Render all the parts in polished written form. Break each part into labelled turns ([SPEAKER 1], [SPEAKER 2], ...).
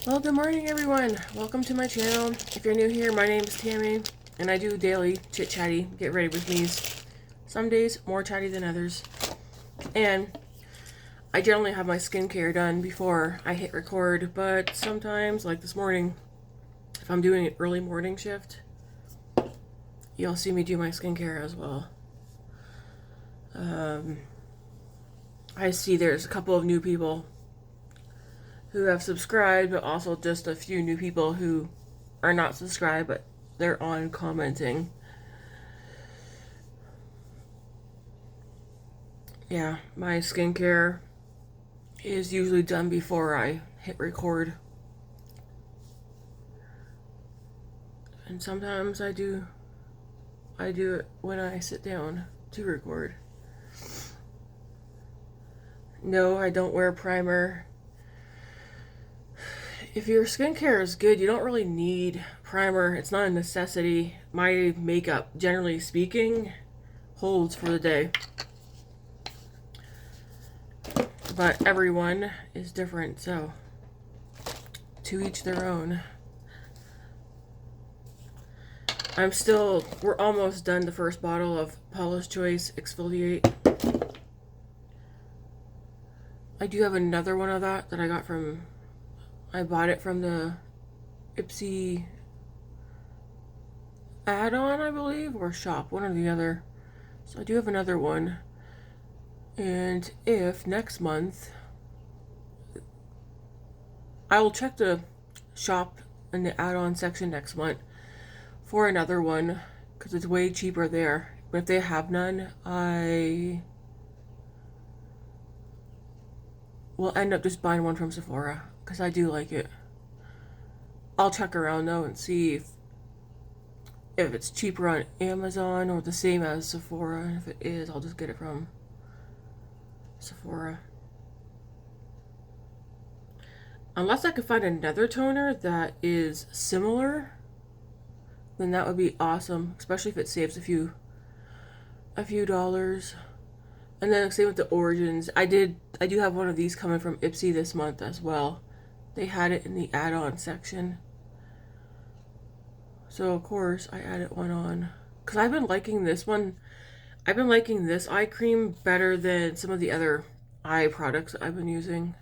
[SPEAKER 1] Well, good morning everyone. Welcome to my channel. If you're new here, my name is Tammy, and I do daily chit-chatty, get ready with me's. Some days more chatty than others. And I generally have my skincare done before I hit record, but sometimes, like this morning, if I'm doing an early morning shift, you'll see me do my skincare as well. I see there's a couple of new people who have subscribed, but also just a few new people who are not subscribed, but they're on commenting. Yeah, my skincare is usually done before I hit record. And sometimes I do it when I sit down to record. No, I don't wear primer. If your skincare is good, you don't really need primer. It's not a necessity. My makeup, generally speaking, holds for the day. But everyone is different, so to each their own. We're almost done the first bottle of Paula's Choice Exfoliate. I do have another one of that I got from, I bought it from the Ipsy add-on, I believe, or shop, one or the other. So I do have another one. And if next month, I will check the shop in the add-on section next month for another one, because it's way cheaper there. But if they have none, I will end up just buying one from Sephora, because I do like it. I'll check around though and see if it's cheaper on Amazon or the same as Sephora. And if it is, I'll just get it from Sephora. Unless I could find another toner that is similar, then that would be awesome, especially if it saves a few dollars. And then same with the Origins. I do have one of these coming from Ipsy this month as well. They had it in the add-on section. So of course I added one on. Because I've been liking this one. I've been liking this eye cream better than some of the other eye products that I've been using.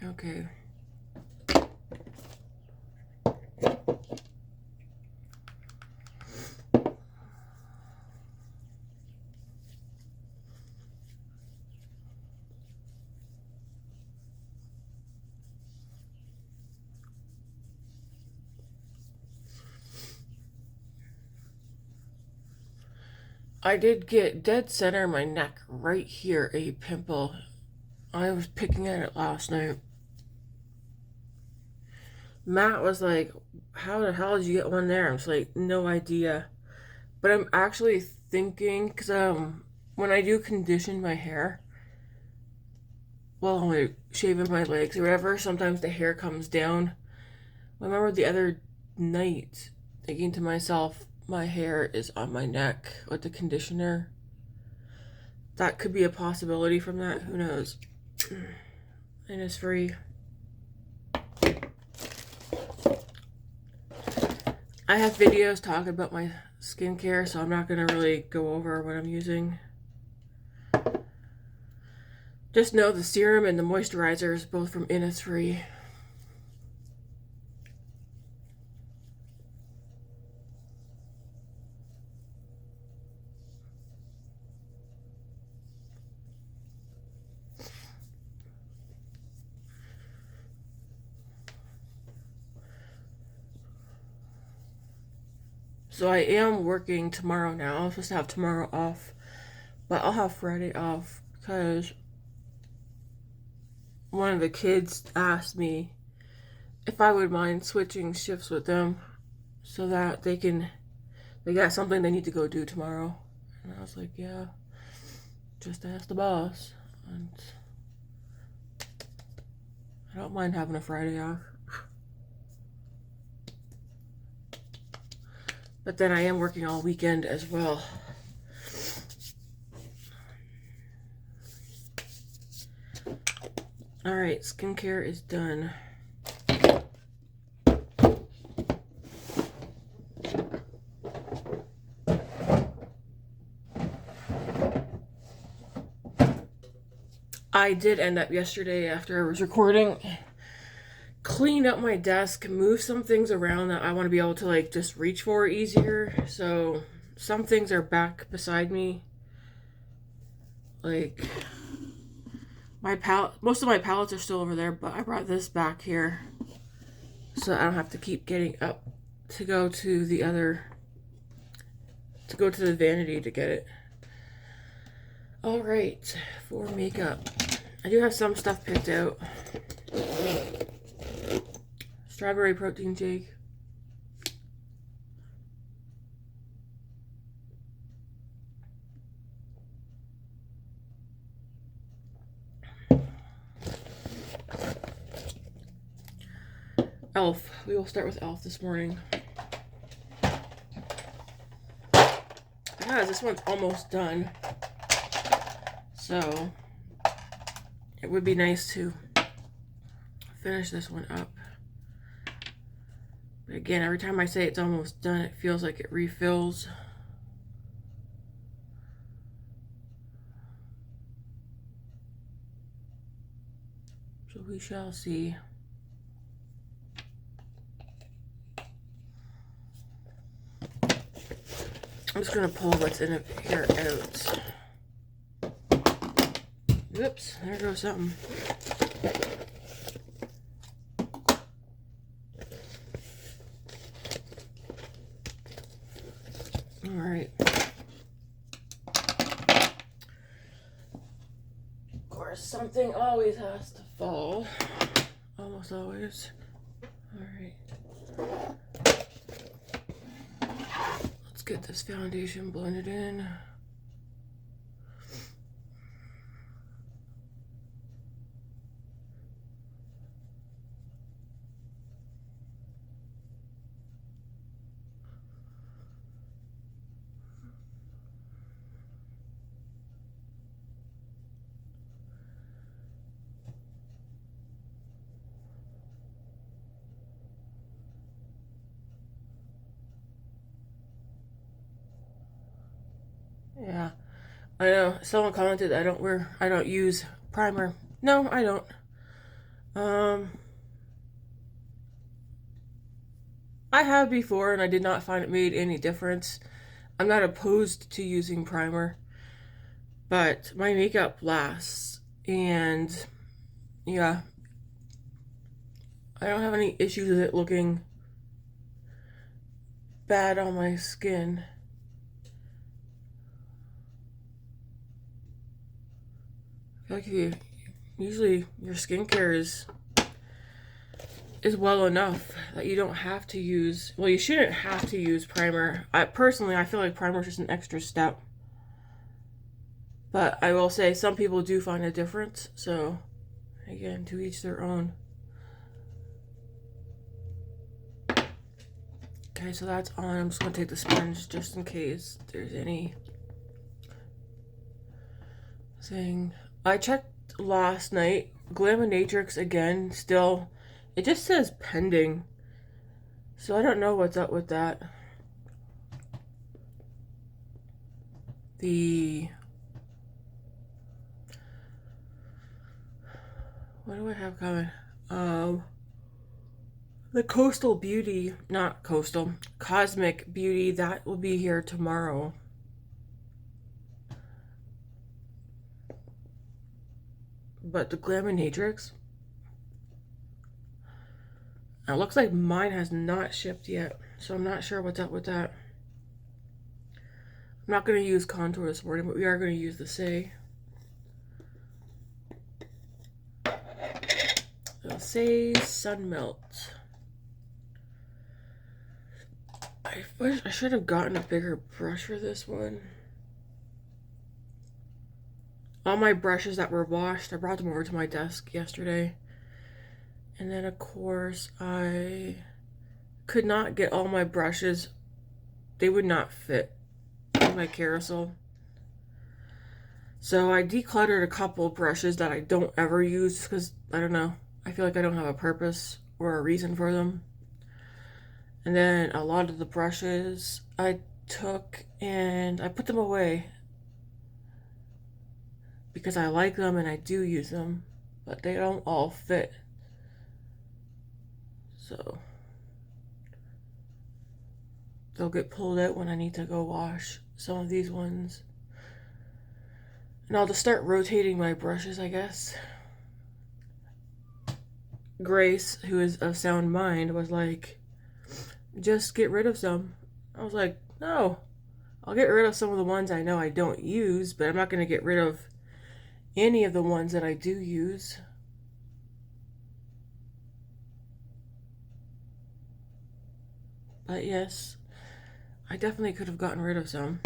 [SPEAKER 1] Okay. I did get dead center in my neck right here, a pimple. I was picking at it last night. Matt was like, how the hell did you get one there? I was like, no idea. But I'm actually thinking, because when I do condition my hair, well, when I'm shaving my legs or whatever, sometimes the hair comes down. I remember the other night thinking to myself, my hair is on my neck with the conditioner. That could be a possibility from that. Who knows? And it's free. I have videos talking about my skincare, so I'm not going to really go over what I'm using. Just know the serum and the moisturizer is both from Innisfree. So I am working tomorrow now. I'm supposed to have tomorrow off, but I'll have Friday off because one of the kids asked me if I would mind switching shifts with them so that they got something they need to go do tomorrow. And I was like, yeah, just ask the boss. And I don't mind having a Friday off. But then I am working all weekend as well. Alright, skincare is done. I did end up yesterday after I was recording, clean up my desk, move some things around that I want to be able to like just reach for easier. So some things are back beside me. Like my palette, most of my palettes are still over there, but I brought this back here so I don't have to keep getting up to go to the other, to go to the vanity to get it. All right, for makeup, I do have some stuff picked out. Strawberry protein shake. Elf. We will start with Elf this morning. Because this one's almost done. So it would be nice to finish this one up. But again, every time I say it's almost done, it feels like it refills. So we shall see. I'm just going to pull what's in here out. Whoops, there goes something. All right. Of course, something always has to fall. Almost always. All right. Let's get this foundation blended in. Yeah, I know. Someone commented I don't use primer. No, I don't. I have before and I did not find it made any difference. I'm not opposed to using primer, but my makeup lasts, and yeah, I don't have any issues with it looking bad on my skin. I feel like usually your skincare is well enough that you don't have to use, well, you shouldn't have to use primer. Personally, I feel like primer is just an extra step. But I will say some people do find a difference. So, again, to each their own. Okay, so that's on. I'm just going to take the sponge just in case there's any thing. I checked last night. Glaminatrix again, still, it just says pending. So I don't know what's up with that. What do I have coming? The Coastal Beauty, not Coastal, Cosmic Beauty, that will be here tomorrow. But the Glaminatrix, it looks like mine has not shipped yet, so I'm not sure what's up with that. I'm not going to use contour this morning, but we are going to use the Saie. The Saie Sunmelt. I wish I should have gotten a bigger brush for this one. All my brushes that were washed, I brought them over to my desk yesterday. And then, of course, I could not get all my brushes they would not fit in my carousel. So I decluttered a couple brushes that I don't ever use because, I don't know, I feel like I don't have a purpose or a reason for them. And then a lot of the brushes I took and I put them away because I like them and I do use them, but they don't all fit. So they'll get pulled out when I need to go wash some of these ones. And I'll just start rotating my brushes, I guess. Grace, who is of sound mind, was like, just get rid of some. I was like, no, I'll get rid of some of the ones I know I don't use, but I'm not going to get rid of any of the ones that I do use. But yes, I definitely could have gotten rid of some.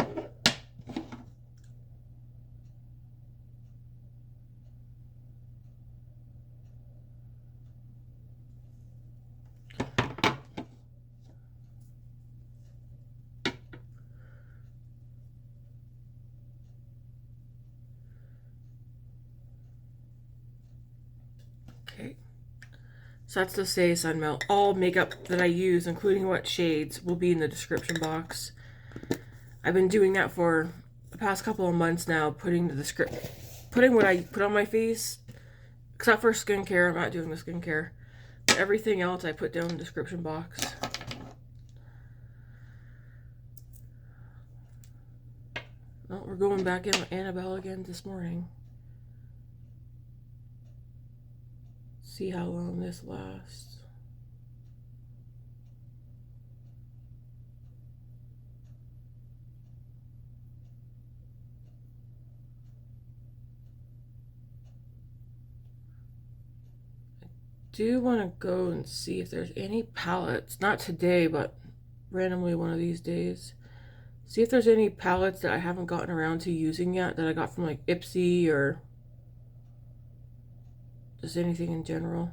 [SPEAKER 1] Okay, so that's the Saie Sunmelt. All makeup that I use, including what shades, will be in the description box. I've been doing that for the past couple of months now, putting what I put on my face, except for skincare. I'm not doing the skincare. But everything else I put down in the description box. Well, we're going back in with Annabelle again this morning. See how long this lasts. I do want to go and see if there's any palettes, not today, but randomly one of these days. See if there's any palettes that I haven't gotten around to using yet that I got from like Ipsy or just anything in general.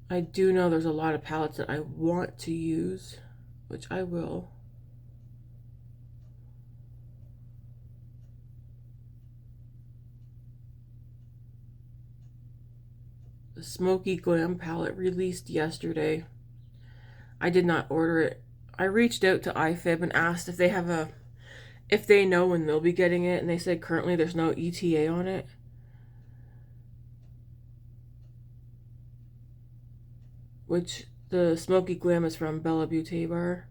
[SPEAKER 1] I do know there's a lot of palettes that I want to use, which I will. The Smoky Glam palette released yesterday. I did not order it. I reached out to iFib and asked if they know when they'll be getting it, and they said currently there's no ETA on it. Which the Smoky Glam is from Bella Beauté Bar.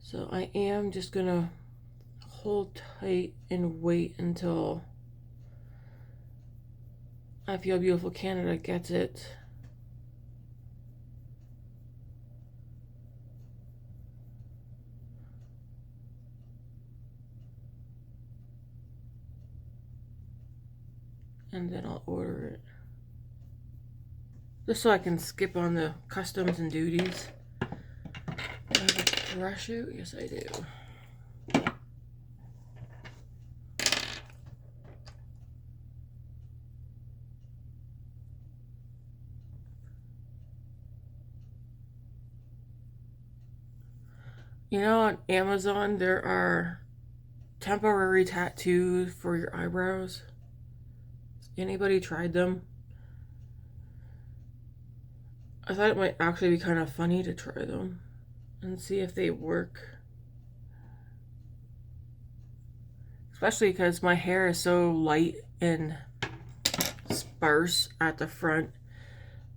[SPEAKER 1] So I am just gonna hold tight and wait until I Feel Beautiful Canada gets it. And then I'll order it. Just so I can skip on the customs and duties. Do I have a brush out? Yes, I do. You know, on Amazon, there are temporary tattoos for your eyebrows. Has anybody tried them? I thought it might actually be kind of funny to try them and see if they work. Especially because my hair is so light and sparse at the front.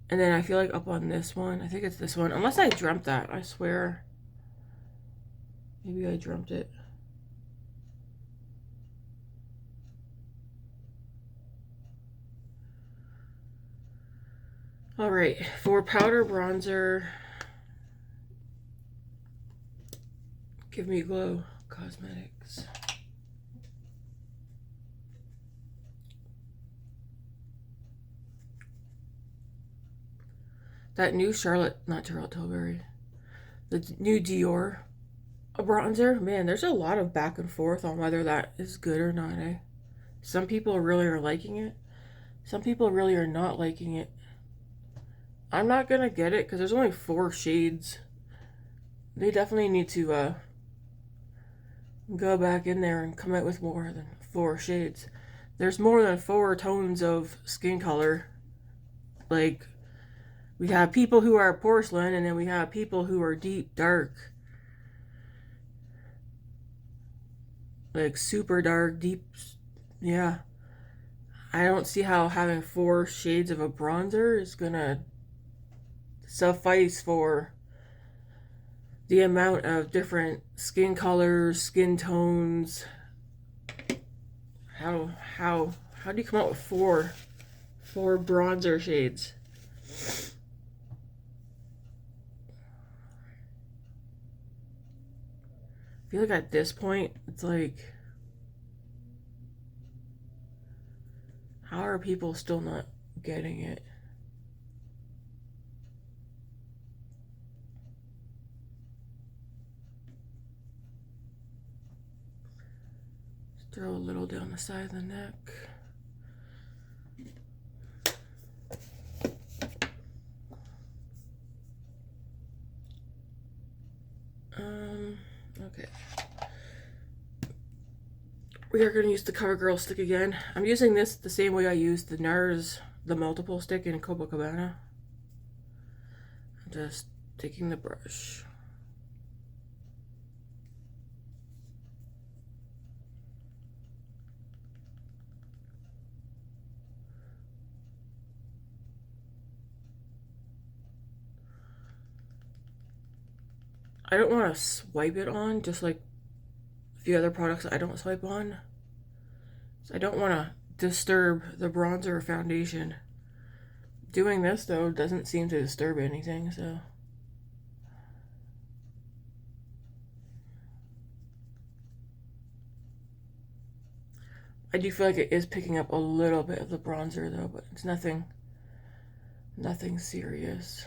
[SPEAKER 1] And then I feel like up on this one, I think it's this one. Unless I dreamt that, I swear. Maybe I dreamt it. Alright, for powder bronzer, Give Me Glow Cosmetics. That new not Charlotte Tilbury. The new Dior A bronzer, man, there's a lot of back and forth on whether that is good or not, eh? Some people really are liking it. Some people really are not liking it. I'm not gonna get it because there's only 4 shades. They definitely need to go back in there and come out with more than 4 shades. There's more than 4 tones of skin color. Like, we have people who are porcelain, and then we have people who are deep dark. Like, super dark, deep, yeah. I don't see how having 4 shades of a bronzer is gonna suffice for the amount of different skin colors, skin tones. How do you come out with four bronzer shades? I feel like at this point it's like, how are people still not getting it? Throw a little down the side of the neck. Okay. We are going to use the Covergirl stick again. I'm using this the same way I used the NARS, the multiple stick in Copacabana. I'm just taking the brush. I don't want to swipe it on, just like a few other products I don't swipe on. So I don't want to disturb the bronzer or foundation. Doing this, though, doesn't seem to disturb anything, so. I do feel like it is picking up a little bit of the bronzer, though, but it's nothing serious.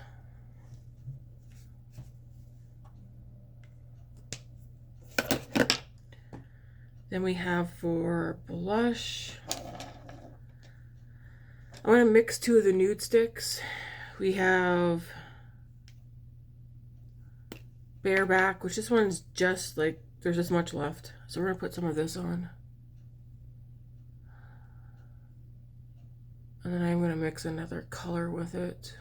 [SPEAKER 1] Then we have for blush, I'm going to mix 2 of the nude sticks. We have Bareback, which this one's just like, there's this much left. So we're going to put some of this on. And then I'm going to mix another color with it.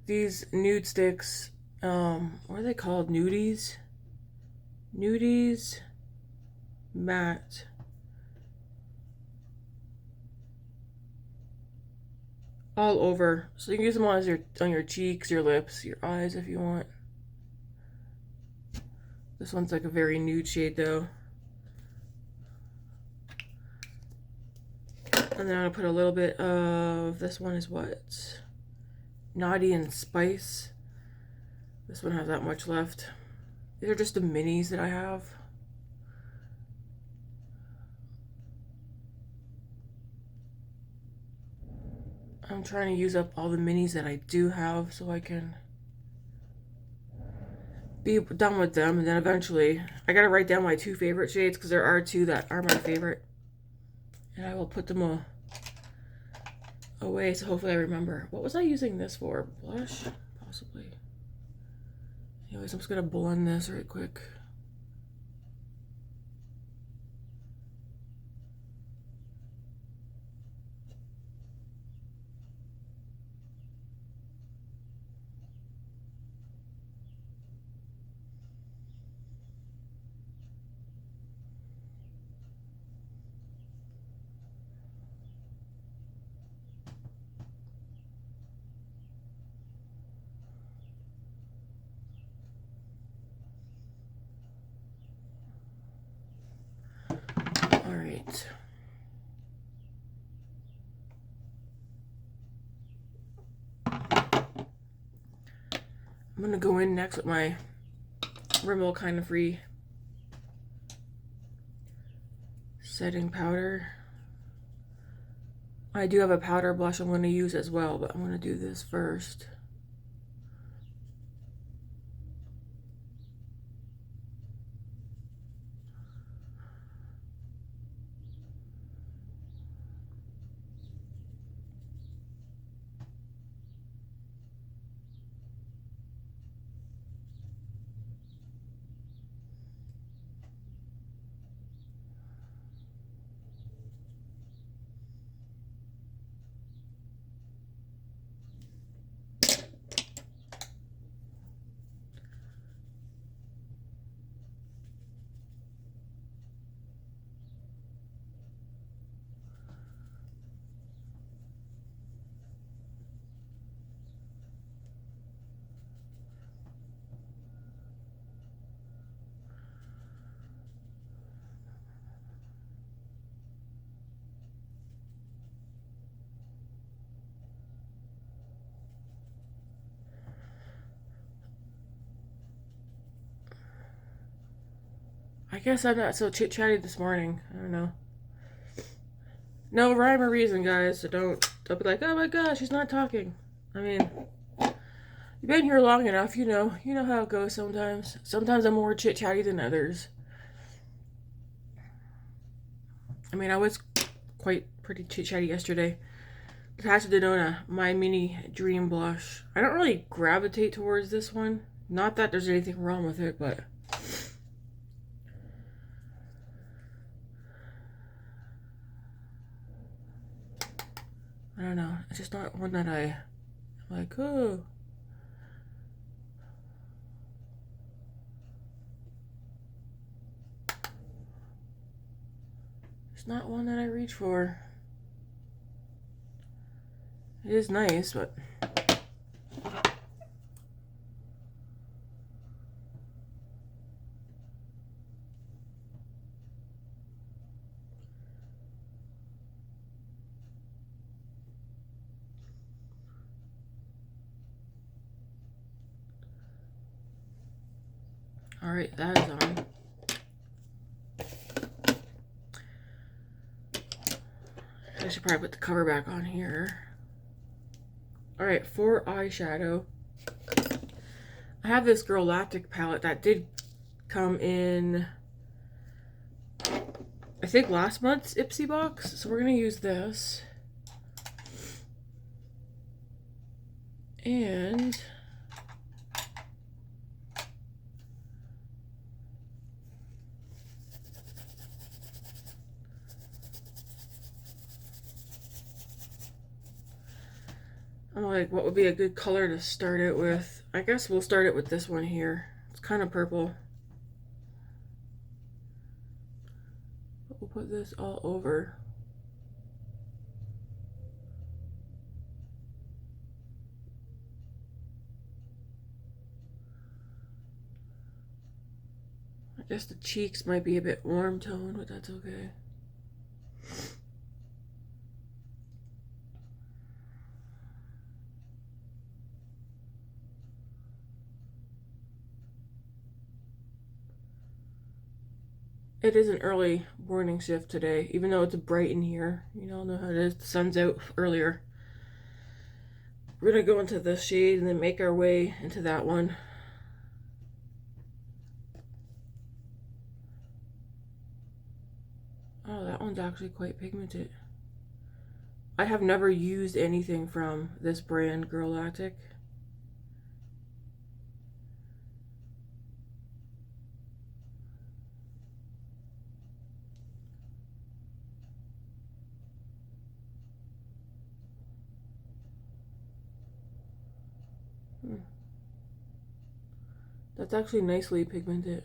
[SPEAKER 1] These nude sticks, what are they called? Nudies? Nudies Matte All over. So you can use them on your cheeks, your lips, your eyes if you want. This one's like a very nude shade though. And then I'm gonna put a little bit of, this one is what? Naughty and Spice. This one has that much left. These are just the minis that I have. I'm trying to use up all the minis that I do have so I can be done with them. And then eventually, I gotta write down my 2 favorite shades because there are 2 that are my favorite. And I will put them away so hopefully I remember. What was I using this for? Blush? Possibly. Anyways, I'm just gonna blend this right quick. All right. I'm gonna go in next with my Rimmel Kind of Free setting powder. I do have a powder blush I'm going to use as well, but I'm going to do this first. I guess I'm not so chit-chatty this morning. I don't know. No rhyme or reason, guys, so don't be like, oh my gosh, she's not talking. I mean, you've been here long enough, you know how it goes sometimes. Sometimes I'm more chit-chatty than others. I mean, I was pretty chit-chatty yesterday. Natasha Denona My Mini Dream Blush. I don't really gravitate towards this one. Not that there's anything wrong with it, but I don't know. It's just not one that I'm like, oh. It's not one that I reach for. It is nice, but alright, that is on. I should probably put the cover back on here. Alright, for eyeshadow, I have this Girlactik palette that did come in, I think, last month's Ipsy box. So we're going to use this. And I'm like, what would be a good color to start it with? I guess we'll start it with this one here. It's kind of purple. But we'll put this all over. I guess the cheeks might be a bit warm toned, but that's okay. It is an early morning shift today, even though it's bright in here. You all know how it is. The sun's out earlier. We're going to go into this shade and then make our way into that one. Oh, that one's actually quite pigmented. I have never used anything from this brand, Girlactik. That's actually nicely pigmented.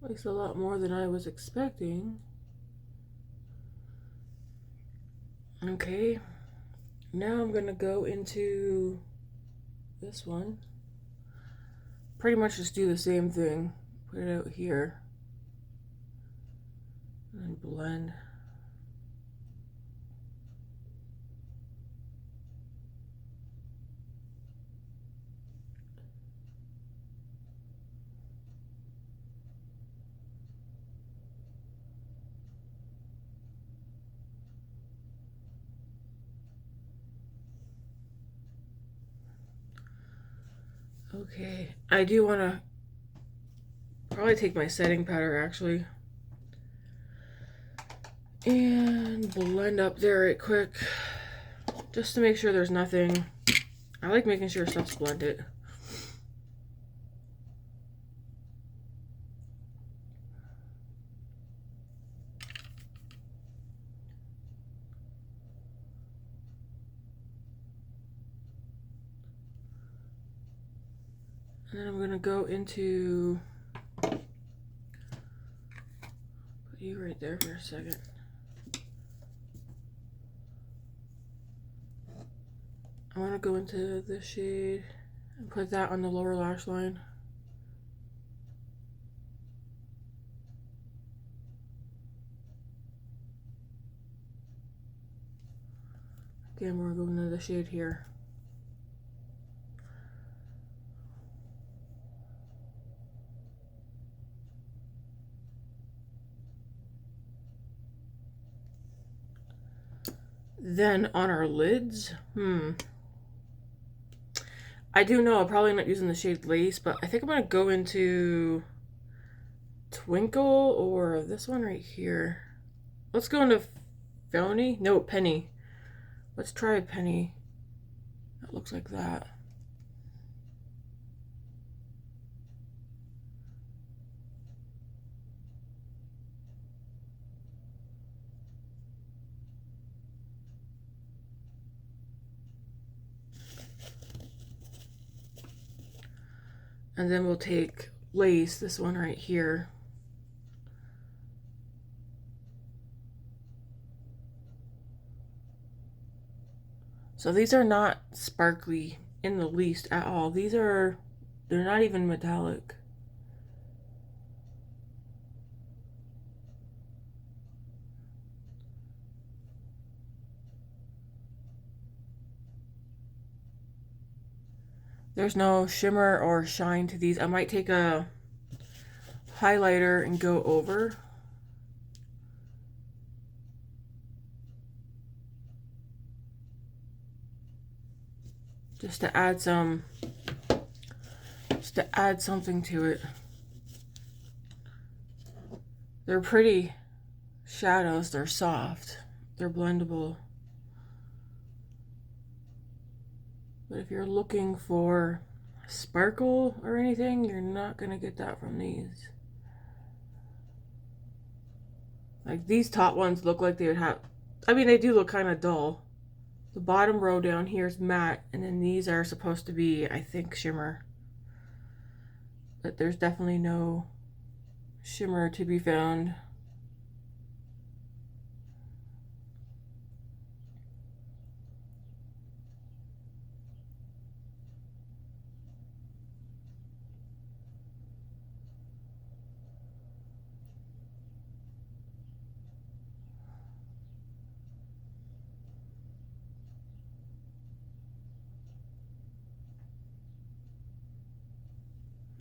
[SPEAKER 1] At least a lot more than I was expecting. Okay, now I'm gonna go into this one. Pretty much just do the same thing. Put it out here. And blend. Okay, I do want to probably take my setting powder actually and blend up there right quick just to make sure there's nothing. I like making sure stuff's blended. And then I'm going to go into, put you right there for a second. I want to go into this shade and put that on the lower lash line. Again, we're going to the shade here. Then on our lids, I do know I'm probably not using the shade Lace, but I think I'm going to go into Twinkle or this one right here. Let's go into Phony. No, Penny. Let's try Penny. That looks like that. And then we'll take Lace, this one right here. So these are not sparkly in the least at all. They're not even metallic. There's no shimmer or shine to these. I might take a highlighter and go over. Just to add something to it. They're pretty shadows, they're soft, they're blendable. But if you're looking for sparkle or anything, you're not gonna get that from these. Like these top ones look like they would have, I mean, they do look kind of dull. The bottom row down here is matte, and then these are supposed to be, I think, shimmer. But there's definitely no shimmer to be found.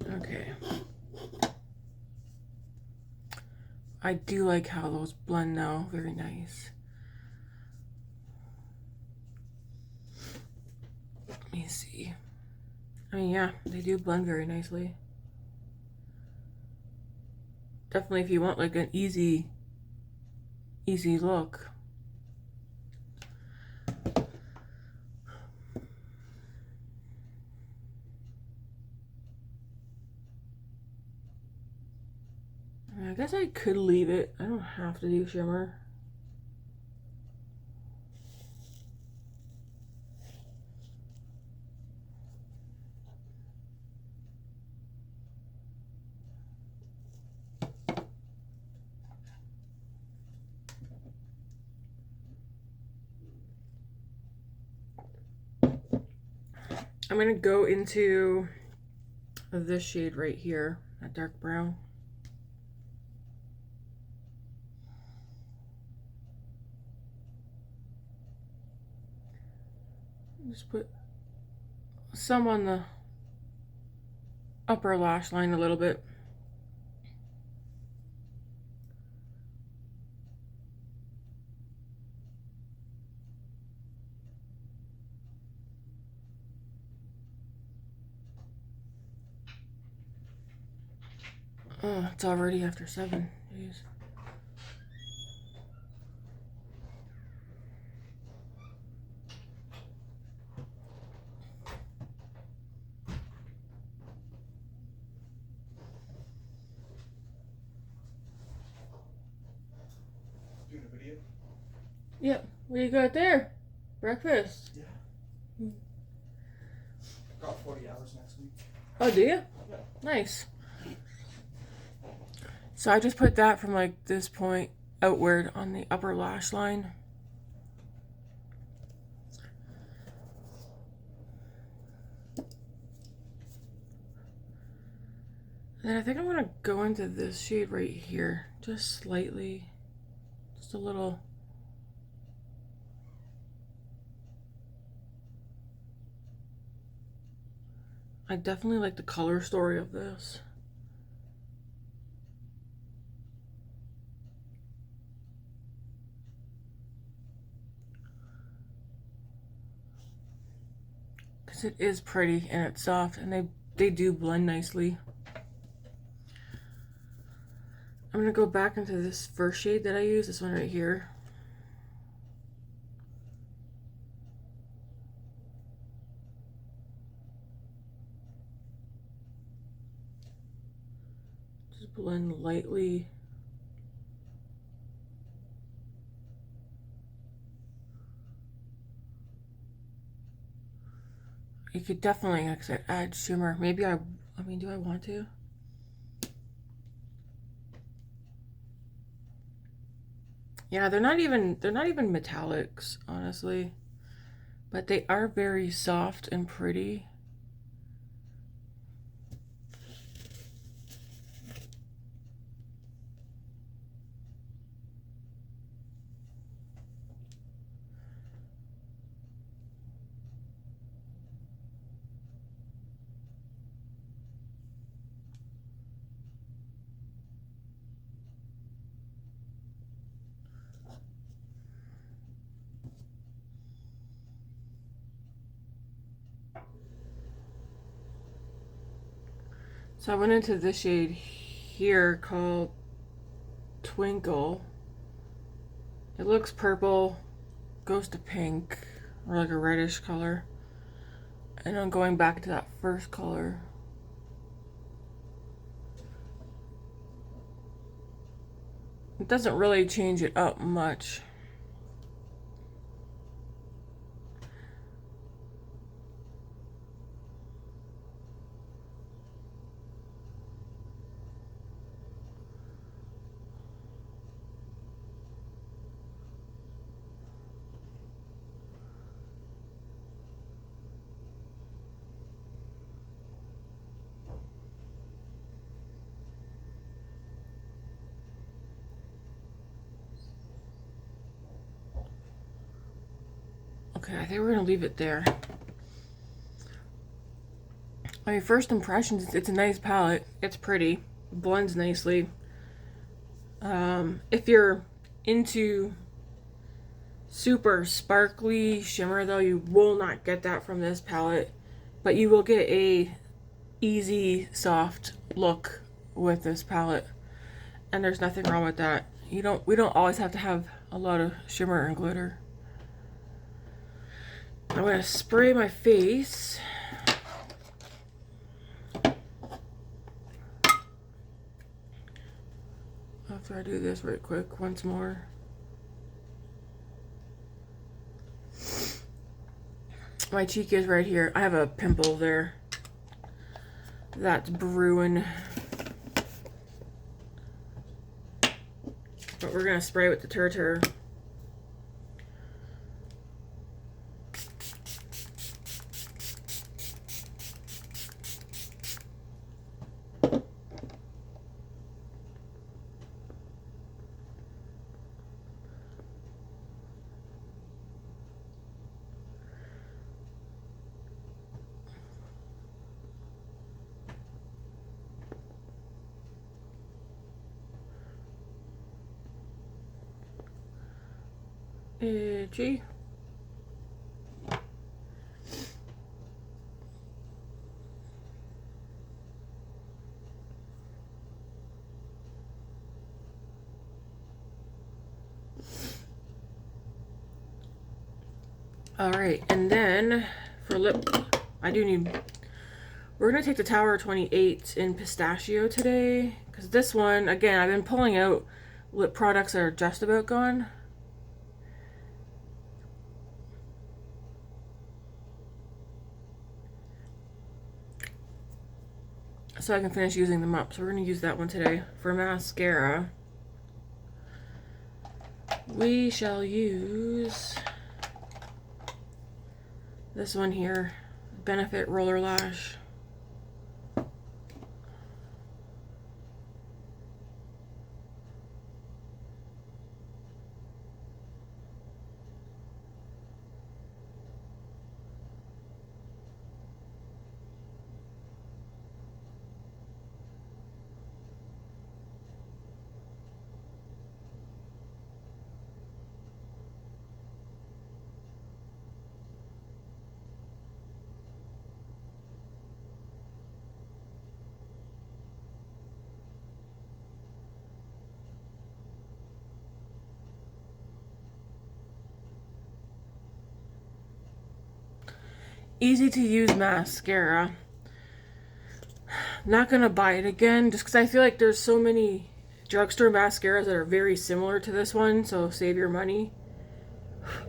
[SPEAKER 1] Okay. I do like how those blend though, very nice. Let me see. I mean, yeah, they do blend very nicely. Definitely if you want like an easy look. I guess I could leave it. I don't have to do shimmer. I'm gonna go into this shade right here, that dark brown. Just put some on the upper lash line a little bit. Oh, it's already after 7. Jeez.
[SPEAKER 2] Doing a video?
[SPEAKER 1] Yep. What you got there? Breakfast?
[SPEAKER 2] Yeah. Got 40 hours next week.
[SPEAKER 1] Oh, do you?
[SPEAKER 2] Yeah.
[SPEAKER 1] Nice. So I just put that from like this point outward on the upper lash line. And then I think I'm gonna go into this shade right here, just slightly, just a little. I definitely like the color story of this. Because it is pretty and it's soft, and they do blend nicely. I'm going to go back into this first shade that I use, this one right here. Just blend lightly. You could definitely, like I said, add shimmer. Maybe I mean, do I want to? Yeah, they're not even metallics, honestly. But they are very soft and pretty. So I went into this shade here called Twinkle. It looks purple, goes to pink, or like a reddish color. And I'm going back to that first color. It doesn't really change it up much. Okay, I think we're gonna leave it there. My first impressions, it's a nice palette. It's pretty. It blends nicely. If you're into super sparkly shimmer though, you will not get that from this palette. But you will get a easy, soft look with this palette. And there's nothing wrong with that. We don't always have to have a lot of shimmer and glitter. I'm gonna spray my face. After I do this right quick once more. My cheek is right here. I have a pimple there that's brewing. But we're gonna spray with the Turtur. Itchy. All right, and then for lip, we're gonna take the Tower 28 in Pistachio today, because this one, again, I've been pulling out lip products that are just about gone. So I can finish using them up. So we're gonna use that one today. For mascara, we shall use this one here, Benefit Rollerlash. easy to use mascara. Not gonna buy it again just because I feel like there's so many drugstore mascaras that are very similar to this one, so save your money.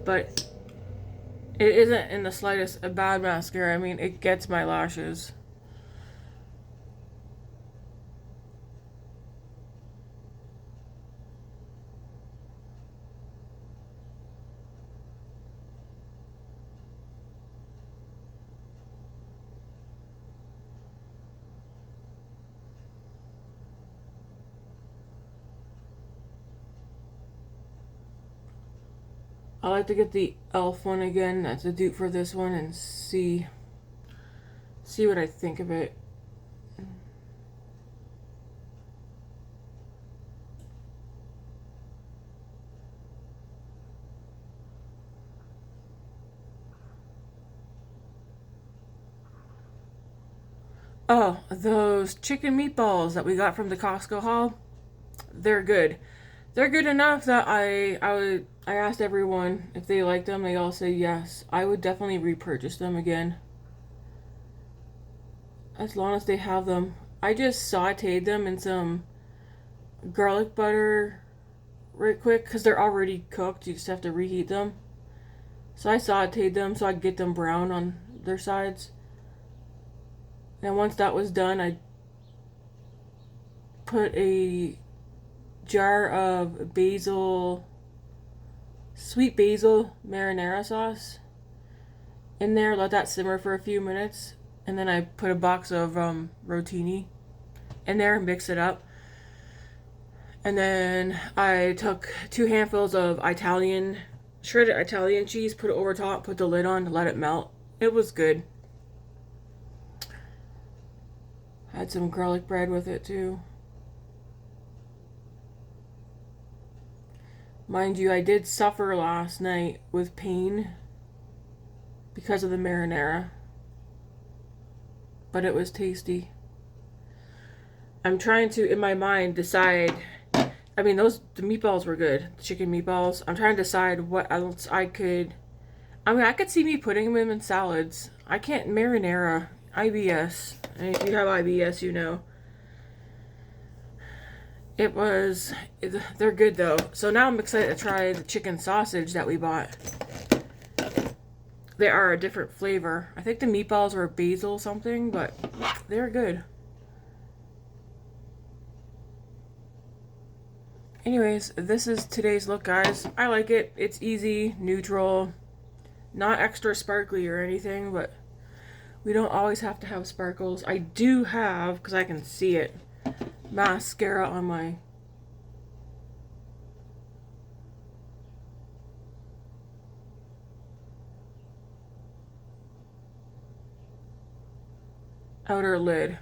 [SPEAKER 1] But it isn't in the slightest a bad mascara. I mean, it gets my lashes. I like to get the e.l.f. one again. That's a dupe for this one, and see what I think of it. Oh, those chicken meatballs that we got from the Costco haul, they're good. They're good enough that I asked everyone if they liked them. They all say yes. I would definitely repurchase them again. As long as they have them. I just sauteed them in some garlic butter right quick because they're already cooked. You just have to reheat them. So I sauteed them so I could get them brown on their sides. And once that was done, I put a jar of sweet basil marinara sauce in there, let that simmer for a few minutes, and then I put a box of rotini in there, mix it up, and then I took 2 handfuls of shredded Italian cheese, put it over top, put the lid on to let it melt. It was good. Had some garlic bread with it too. Mind you, I did suffer last night with pain because of the marinara, but it was tasty. I'm trying to, in my mind, decide. I mean, the meatballs were good, the chicken meatballs. I'm trying to decide what else I could. I mean, I could see me putting them in salads. I can't marinara. IBS. And if you have IBS, you know. They're good though. So now I'm excited to try the chicken sausage that we bought. They are a different flavor. I think the meatballs were basil something, but they're good. Anyways, this is today's look, guys. I like it. It's easy, neutral, not extra sparkly or anything, but we don't always have to have sparkles. I do have, because I can see it, mascara on my outer lid.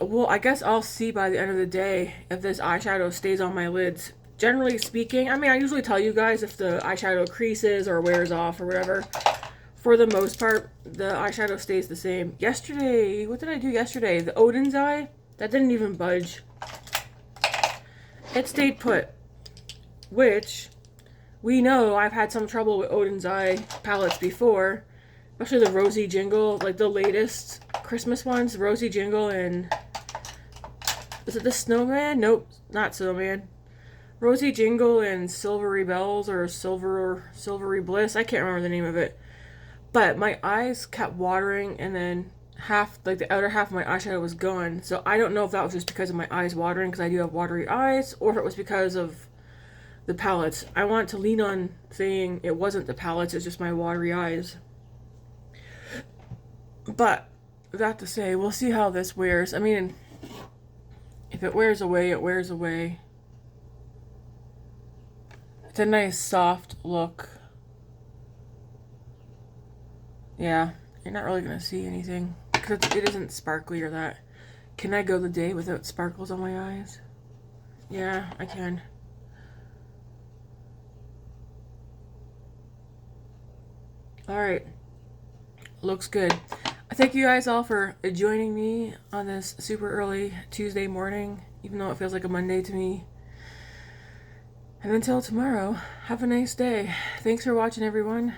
[SPEAKER 1] Well, I guess I'll see by the end of the day if this eyeshadow stays on my lids. Generally speaking, I mean, I usually tell you guys if the eyeshadow creases or wears off or whatever. For the most part, the eyeshadow stays the same. Yesterday, what did I do yesterday? The Odin's Eye, that didn't even budge. It stayed put, which we know I've had some trouble with Odin's Eye palettes before, especially the Rosy Jingle, like the latest Christmas ones, Rosy Jingle and, is it the Snowman? Nope, not Snowman. Rosy Jingle and Silvery Bells or Silvery Bliss, I can't remember the name of it. But my eyes kept watering, and then the outer half of my eyeshadow was gone. So I don't know if that was just because of my eyes watering, because I do have watery eyes, or if it was because of the palettes. I want to lean on saying it wasn't the palettes, it's just my watery eyes. But that to say, we'll see how this wears. I mean, if it wears away, it wears away. It's a nice soft look. Yeah, you're not really going to see anything because it isn't sparkly or that. Can I go the day without sparkles on my eyes? Yeah, I can. Alright. Looks good. I thank you guys all for joining me on this super early Tuesday morning, even though it feels like a Monday to me. And until tomorrow, have a nice day. Thanks for watching, everyone.